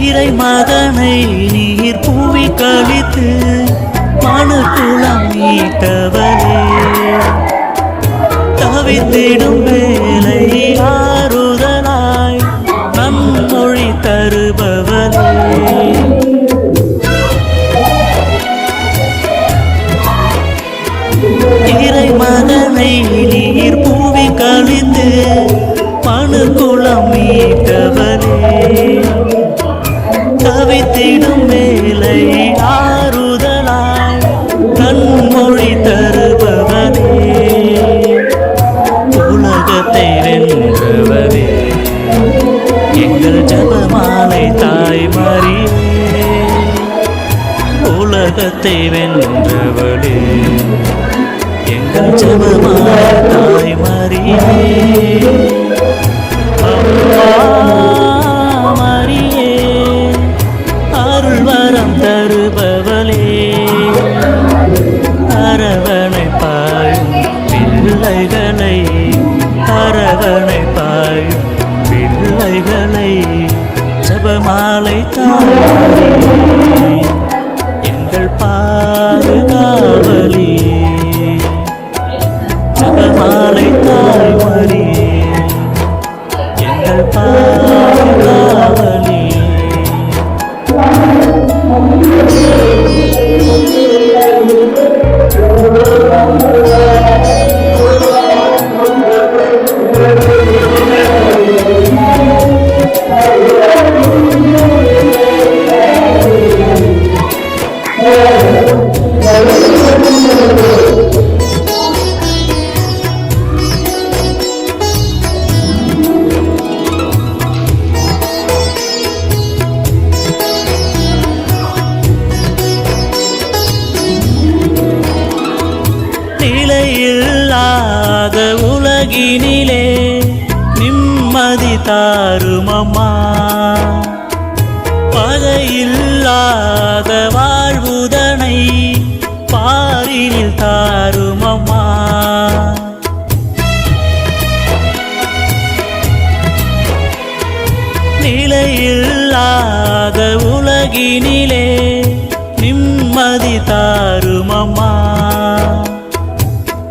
இறை மகனை நீர் பூவி கழித்து மனுக்குளம் மீட்டவரே. தவித்திடும் வேலை ஆறுதலாய் நன்மொழி தருபவரே. இறை மகனை நீர் பூவி கழித்து மனுக்குளம் மீட்டவரே. தவித்திடும் வேலை ஆறுதலாய் நன்மொழி தருபவரே. உலகத்தை வென்றவரே, எங்கள் ஜெபமாலை தாய் மரியே. உலகத்தை வென்றவளே, எங்கள் ஜெபமாலை தாய் மரியே. மரியே, அருள் வரம் தருபவளே. அரவணை பாயும் பிள்ளைகளை அரவணை ஜெபமாலை தாயே எங்கள் பாதுகாவலி ஜெபமாலை தாய்மரியே எங்கள் பாதுகாவலி நிலையில்லாத உலகினிலே நிம்மதி தாருமம்மா பகையில்லாத வாழ்வுதனை பாரினில் தாருமம்மா நிலையில்லாத உலகினிலே நிம்மதி தாருமம்மா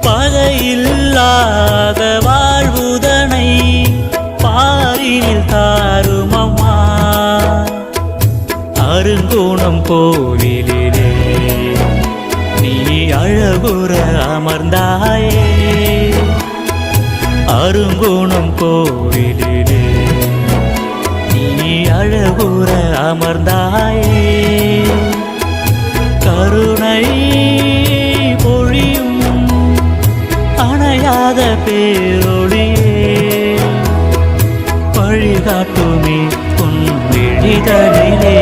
பகையில்லாத வாழ்வுதனை பாரினில் தாருமம்மா அருங்குணம் கோவிலிலே நீ அழகுற அமர்ந்தாயே அருங்குணம் கோவிலிலே நீ அழகுற அமர்ந்தாயே கருணை பொழியும் அணையாத பேரொளியே வழிகாட்டுமே உன் விழிதனிலே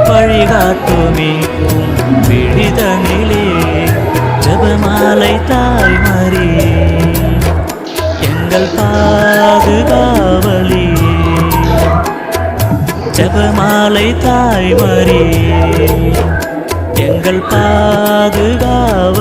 வழிகாட்டுமே உன் விழிதனிலே ஜெபமாலை தாய்மரியே எங்கள் பாதுகாவலி ஜெபமாலை தாய்மரியே எங்கள் பாதுகாவலி